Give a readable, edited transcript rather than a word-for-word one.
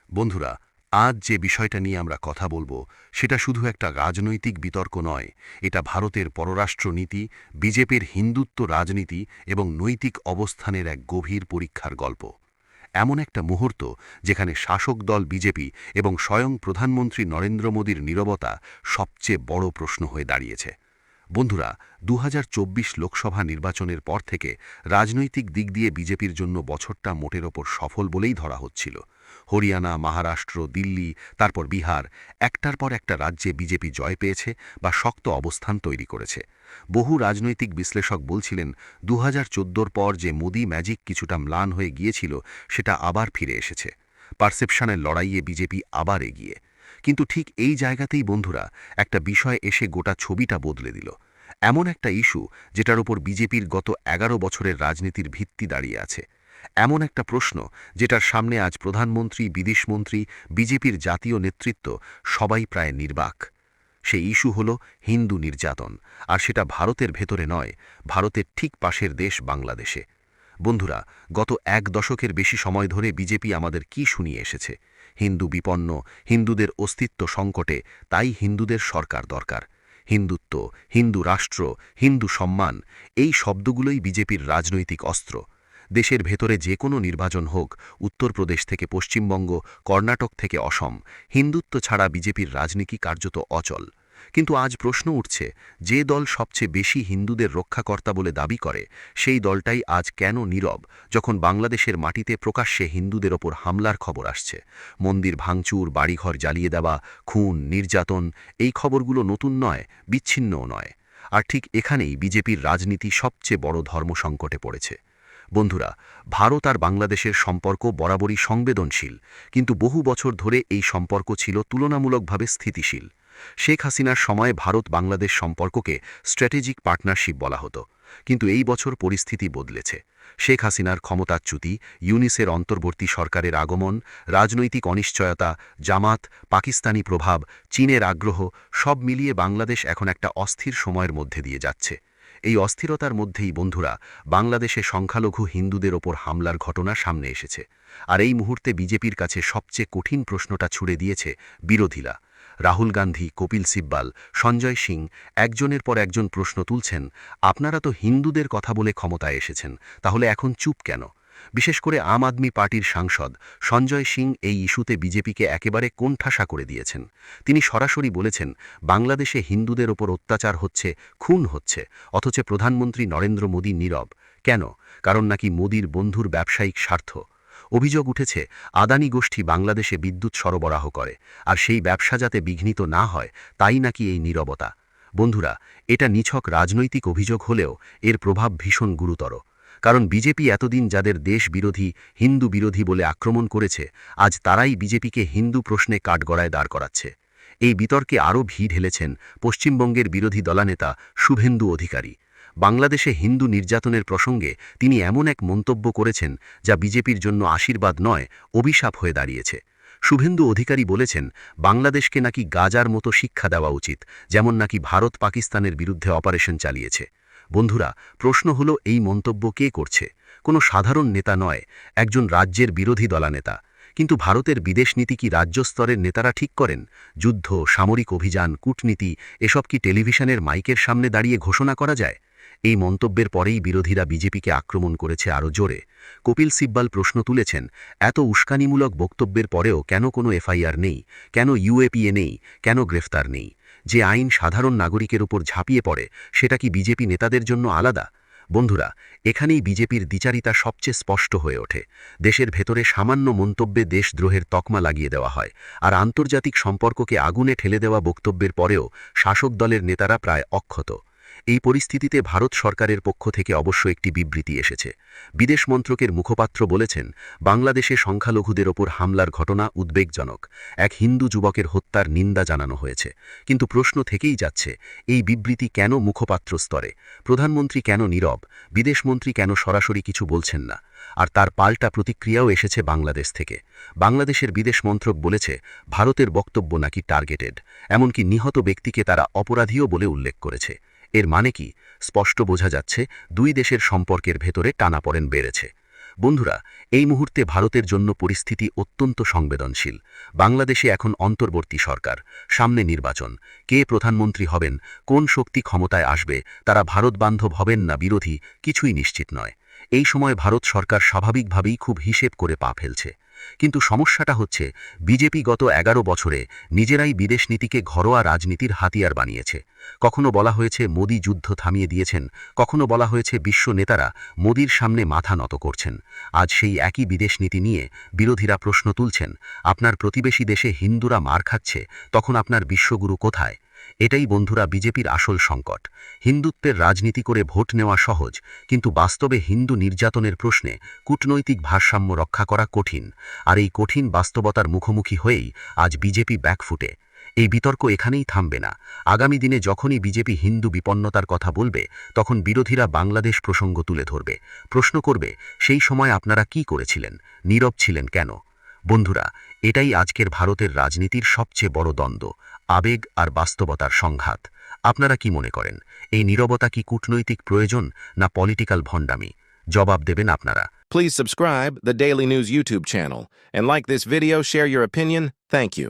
বন্ধুরা, আজ যে বিষয়টা নিয়ে আমরা কথা বলবো সেটা শুধু একটা রাজনৈতিক বিতর্ক নয়। এটা ভারতের পররাষ্ট্রনীতি, বিজেপির হিন্দুত্ব রাজনীতি এবং নৈতিক অবস্থানের এক গভীর পরীক্ষার গল্প। এমন একটা মুহূর্ত যেখানে শাসক দল বিজেপি এবং স্বয়ং প্রধানমন্ত্রী নরেন্দ্র মোদীর নীরবতা সবচেয়ে বড় প্রশ্ন হয়ে দাঁড়িয়েছে। বন্ধুরা, ২০২৪ লোকসভা নির্বাচনের পর থেকে রাজনৈতিক দিক দিয়ে বিজেপির জন্য বছরটা মোটের ওপর সফল বলেই ধরা হচ্ছিল। হরিয়ানা, মহারাষ্ট্র, দিল্লি, তারপর বিহার, একটার পর একটা রাজ্যে বিজেপি জয় পেয়েছে বা শক্ত অবস্থান তৈরি করেছে। বহু রাজনৈতিক বিশ্লেষক বলছিলেন ২০১৪ পর যে মোদি ম্যাজিক কিছুটা ম্লান হয়ে গিয়েছিল সেটা আবার ফিরে এসেছে। পারসেপশনের লড়াইয়ে বিজেপি আবার এগিয়ে। কিন্তু ঠিক এই জায়গাতেই বন্ধুরা, একটা বিষয় এসে গোটা ছবিটা বদলে দিল। এমন একটা ইস্যু যেটার উপর বিজেপির গত ১১ বছরের রাজনীতির ভিত্তি দাঁড়িয়ে আছে। এমন একটা প্রশ্ন যেটার সামনে আজ প্রধানমন্ত্রী, বিদেশমন্ত্রী, বিজেপির জাতীয় নেতৃত্ব সবাই প্রায় নির্বাক। সেই ইস্যু হল হিন্দু নির্যাতন, আর সেটা ভারতের ভেতরে নয়, ভারতের ঠিক পাশের দেশ বাংলাদেশে। বন্ধুরা, গত ১ দশকের বেশি সময় ধরে বিজেপি আমাদের কি শুনিয়ে এসেছে? হিন্দু বিপন্ন, হিন্দুদের অস্তিত্ব সংকটে, তাই হিন্দুদের সরকার দরকার। হিন্দুত্ব, হিন্দু রাষ্ট্র, হিন্দু সম্মান, এই শব্দগুলোই বিজেপির রাজনৈতিক অস্ত্র। দেশের ভেতরে যে কোনো নির্বাচন হোক, উত্তরপ্রদেশ থেকে পশ্চিমবঙ্গ, কর্ণাটক থেকে অসম, হিন্দুত্ব ছাড়া বিজেপির রাজনীতি কার্যত অচল। কিন্তু আজ প্রশ্ন উঠছে, যে দল সবচেয়ে বেশি হিন্দুদের রক্ষাকর্তা বলে দাবি করে, সেই দলটাই আজ কেন নীরব যখন বাংলাদেশের মাটিতে প্রকাশ্যে হিন্দুদের ওপর হামলার খবর আসছে? মন্দির ভাঙচুর, বাড়িঘর জ্বালিয়ে দেওয়া, খুন, নির্যাতন, এই খবরগুলো নতুন নয়, বিচ্ছিন্নও নয়। আর ঠিক এখানেই বিজেপির রাজনীতি সবচেয়ে বড় ধর্মসংকটে পড়েছে। বন্ধুরা, ভারত আর বাংলাদেশের সম্পর্ক বরাবরই সংবেদনশীল, কিন্তু বহু বছর ধরে এই সম্পর্ক ছিল তুলনামূলকভাবে স্থিতিশীল। শেখ হাসিনার সময় ভারত বাংলাদেশ সম্পর্ককে স্ট্র্যাটেজিক পার্টনারশিপ বলা হতো। কিন্তু এই বছর পরিস্থিতি বদলেছে। শেখ হাসিনার ক্ষমতাচ্যুতি, ইউনিসের অন্তর্বর্তী সরকারের আগমন, রাজনৈতিক অনিশ্চয়তা, জামাত, পাকিস্তানি প্রভাব, চীনের আগ্রহ, সব মিলিয়ে বাংলাদেশ এখন একটা অস্থির সময়ের মধ্যে দিয়ে যাচ্ছে। এই অস্থিরতার মধ্যেই বন্ধুরা, বাংলাদেশে সংখ্যালঘু হিন্দুদের ওপর হামলার ঘটনা সামনে এসেছে। আর এই মুহূর্তে বিজেপির কাছে সবচেয়ে কঠিন প্রশ্নটা ছুড়ে দিয়েছে বিরোধীরা। রাহুল গান্ধী, কপিল সিব্বাল, সঞ্জয় সিং একজনের পর একজন প্রশ্ন তুলছেন, আপনারা তো হিন্দুদের কথা বলে ক্ষমতায় এসেছেন, তাহলে এখন চুপ কেন? বিশেষ করে আম আদমি পার্টির সাংসদ সঞ্জয় সিং এই ইস্যুতে বিজেপিকে একেবারে কোণঠাসা করে দিয়েছেন। তিনি সরাসরি বলেছেন, বাংলাদেশে হিন্দুদের ওপর অত্যাচার হচ্ছে, খুন হচ্ছে, অথচ প্রধানমন্ত্রী নরেন্দ্র মোদী নীরব। কেন? কারণ নাকি মোদীর বন্ধুর ব্যবসায়িক স্বার্থ। অভিযোগ উঠেছে, আদানি গোষ্ঠী বাংলাদেশে বিদ্যুৎ সরবরাহ করে, আর সেই ব্যবসা যাতে বিঘ্নিত না হয়, তাই নাকি এই নীরবতা। বন্ধুরা, এটা নিছক রাজনৈতিক অভিযোগ হলেও এর প্রভাব ভীষণ গুরুতর। কারণ বিজেপি এতদিন যাদের দেশ বিরোধী, হিন্দু বিরোধী বলে আক্রমণ করেছে, আজ তারাই বিজেপিকে হিন্দু প্রশ্নে কাঠগড়ায় দাঁড় করাচ্ছে। এই বিতর্কে আরও ভিড় ঢেলেছেন পশ্চিমবঙ্গের বিরোধী দলনেতা শুভেন্দু অধিকারী। বাংলাদেশে হিন্দু নির্যাতনের প্রসঙ্গে তিনি এমন এক মন্তব্য করেছেন যা বিজেপির জন্য আশীর্বাদ নয়, অভিশাপ হয়ে দাঁড়িয়েছে। শুভেন্দু অধিকারী বলেছেন, বাংলাদেশকে নাকি গাজার মতো শিক্ষা দেওয়া উচিত, যেমন নাকি ভারত পাকিস্তানের বিরুদ্ধে অপারেশন চালিয়েছে। বন্ধুরা, প্রশ্ন হলো, এই মন্তব্য কে করছে? কোনো সাধারণ নেতা নয়, একজন রাজ্যের বিরোধী দলনেতা। কিন্তু ভারতের বিদেশ নীতি কি রাজ্য স্তরের নেতারা ঠিক করেন? যুদ্ধ, সামরিক অভিযান, কূটনীতি, এসব কি টেলিভিশনের মাইকের সামনে দাঁড়িয়ে ঘোষণা করা যায়? এই মন্তব্যের পরেই বিরোধীরা বিজেপিকে আক্রমণ করেছে আরও জোরে। কপিল সিব্বাল প্রশ্ন তুলেছেন, এত উস্কানিমূলক বক্তব্যের পরেও কেন কোনো এফআইআর নেই? কেন ইউএপিএ নেই? কেন গ্রেফতার নেই? যে আইন সাধারণ নাগরিকের উপর ঝাঁপিয়ে পড়ে, সেটা কি বিজেপি নেতাদের জন্য আলাদা? বন্ধুরা, এখানেই বিজেপির দ্বিচারিতা সবচেয়ে স্পষ্ট হয়ে ওঠে। দেশের ভেতরে সামান্য মন্তব্যে দেশদ্রোহের তকমা লাগিয়ে দেওয়া হয়, আর আন্তর্জাতিক সম্পর্ককে আগুনে ঠেলে দেওয়া বক্তব্যের পরেও শাসক দলের নেতারা প্রায় অক্ষত। এই পরিস্থিতিতে ভারত সরকারের পক্ষ থেকে অবশ্য একটি বিবৃতি এসেছে। বিদেশ মন্ত্রকের মুখপাত্র বলেছেন, বাংলাদেশে সংখ্যালঘুদের ওপর হামলার ঘটনা উদ্বেগজনক। এক হিন্দু যুবকের হত্যার নিন্দা জানানো হয়েছে। কিন্তু প্রশ্ন থেকেই যাচ্ছে, এই বিবৃতি কেন মুখপাত্র স্তরে? প্রধানমন্ত্রী কেন নীরব? বিদেশমন্ত্রী কেন সরাসরি কিছু বলছেন না? আর তার পাল্টা প্রতিক্রিয়াও এসেছে বাংলাদেশ থেকে। বাংলাদেশের বিদেশ মন্ত্রক বলেছে, ভারতের বক্তব্য নাকি টার্গেটেড, এমনকি নিহত ব্যক্তিকে তারা অপরাধীও বলে উল্লেখ করেছে। এর মানে কি? স্পষ্ট বোঝা যাচ্ছে, দুই দেশের সম্পর্কের ভেতরে টানাপোড়েন বেড়েছে। বন্ধুরা, এই মুহূর্তে ভারতের জন্য পরিস্থিতি অত্যন্ত সংবেদনশীল। বাংলাদেশে এখন অন্তর্বর্তী সরকার, সামনে নির্বাচন। কে প্রধানমন্ত্রী হবেন, কোন শক্তি ক্ষমতায় আসবে, তারা ভারত বান্ধব হবেন না বিরোধী, কিছুই নিশ্চিত নয়। এই সময় ভারত সরকার স্বাভাবিকভাবেই খুব হিসেব করে পা ফেলছে। কিন্তু সমস্যাটা হচ্ছে, বিজেপি গত 11 বছরে নিজেরাই বিদেশ নীতিকে ঘরোয়া রাজনীতির হাতিয়ার বানিয়েছে। কখনো বলা হয়েছে মোদি যুদ্ধ থামিয়ে দিয়েছেন, কখনো বলা হয়েছে বিশ্ব নেতারা মোদির সামনে মাথা নত করছেন। আজ সেই একই বিদেশ নীতি নিয়ে বিরোধীরা প্রশ্ন তুলছেন, আপনার প্রতিবেশী দেশে হিন্দুরা মার খাচ্ছে, তখন আপনার বিশ্বগুরু কোথায়? এটাই বন্ধুরা বিজেপির আসল সংকট। হিন্দুত্বের রাজনীতি করে ভোট নেওয়া সহজ, কিন্তু বাস্তবে হিন্দু নির্যাতনের প্রশ্নে কূটনৈতিক ভারসাম্য রক্ষা করা কঠিন। আর এই কঠিন বাস্তবতার মুখোমুখি হয়েই আজ বিজেপি ব্যাকফুটে। এই বিতর্ক এখানেই থামবে না। আগামী দিনে যখনই বিজেপি হিন্দু বিপন্নতার কথা বলবে, তখন বিরোধীরা বাংলাদেশ প্রসঙ্গ তুলে ধরবে। প্রশ্ন করবে, সেই সময় আপনারা কি করেছিলেন, নীরব ছিলেন কেন? বন্ধুরা, এটাই আজকের ভারতের রাজনীতির সবচেয়ে বড় দ্বন্দ্ব, আবেগ আর বাস্তবতার সংঘাত। আপনারা কি মনে করেন, এই নীরবতা কি কূটনৈতিক প্রয়োজন না পলিটিক্যাল ভণ্ডামি? জবাব দেবেন আপনারা। Please subscribe the Daily News YouTube channel and like this video, share your opinion. Thank you.